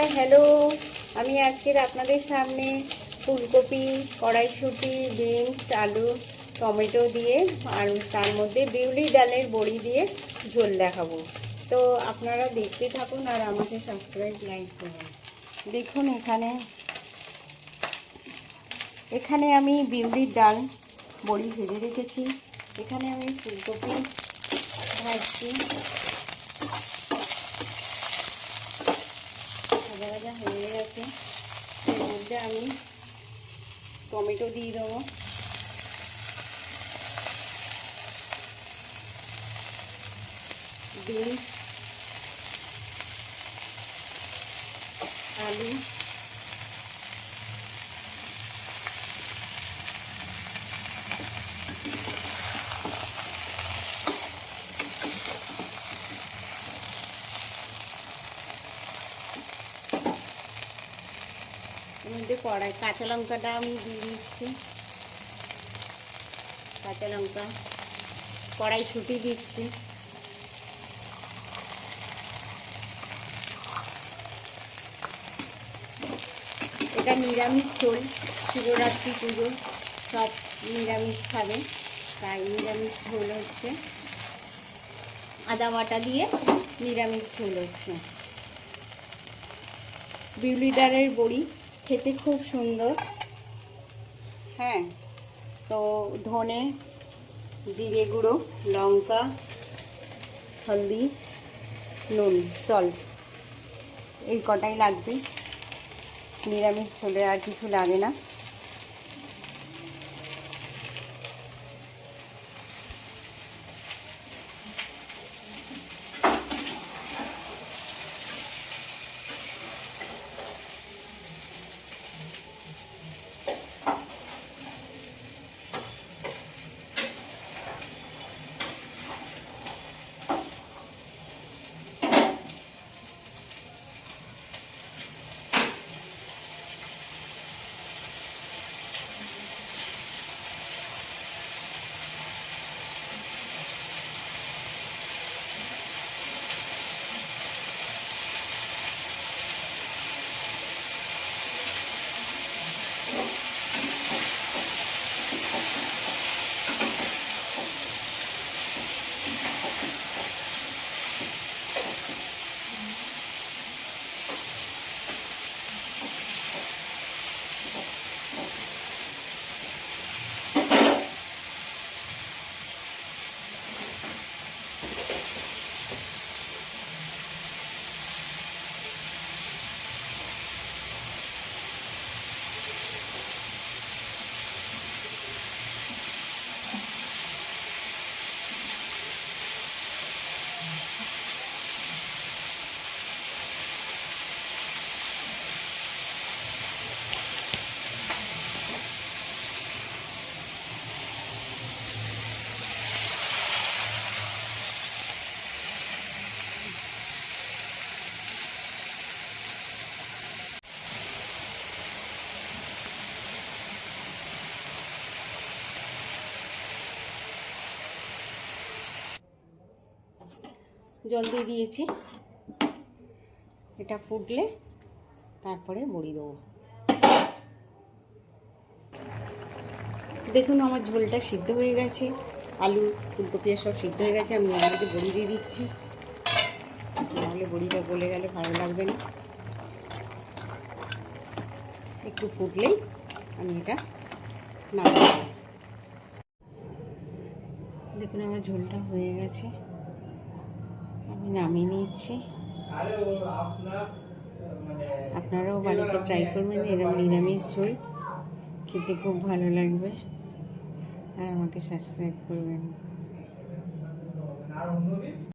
Hi hello, আমি আজকের আপনাদের সামনে ফুলকপি, কড়াইশুঁটি, বিনস, আলু, টমেটো দিয়ে আর তার মধ্যে বিউলি ডালের বড়ি দিয়ে ঝোল দেখাবো। তো আপনারা দেখতে থাকুন আর আমাকে সাবস্ক্রাইব লাইক করুন। দেখুন এখানে আমি বিউলির ডাল বড়ি ভেজে রেখেছি। এখানে আমি ফুলকপি ভাজছি, ভাজা ভাজা হয়ে গেছে। এর মধ্যে আমি টমেটো দিয়ে দেবো, বিনস, আলু, এর মধ্যে কাঁচা লঙ্কাটা আমি দিয়ে দিচ্ছি, কাঁচা লঙ্কা, কড়াইশুঁটি দিচ্ছি, এটা নিরামিষ ঝোল। শিবরাত্রি পুজো, সব নিরামিষ খাবে, তাই নিরামিষ ঝোল হচ্ছে। আদা বাটা দিয়ে নিরামিষ ঝোল হচ্ছে। বিউলি ডালের বড়ি খেতে খুব সুন্দর। হ্যাঁ, তো ধনে, জিরে গুঁড়ো, লঙ্কা, হলদি, নুন, সল্ট, এই কটাই লাগবে। নিরামিষ ঝোলে আর কিছু লাগে না। জল দিয়ে দিয়েছি, এটা ফুটলে তারপরে বড়ি দেবো। দেখুন আমার ঝোলটা সিদ্ধ হয়ে গেছে, আলু ফুলকপি সব সিদ্ধ হয়ে গেছে। আমি মধ্যে বড়ি দিয়ে দিচ্ছি, নাহলে বড়িটা গলে গেলে ভালো লাগবে না। একটু ফুটলেই আমি এটা নামাবো। দেখুন আমার ঝোলটা হয়ে গেছে, আমি নামিয়ে নিচ্ছি। আপনারাও বাড়িতে ট্রাই করবেন, এরকম নিরামিষ ঝোল খেতে খুব ভালো লাগবে। আর আমাকে সাবস্ক্রাইব করবেন।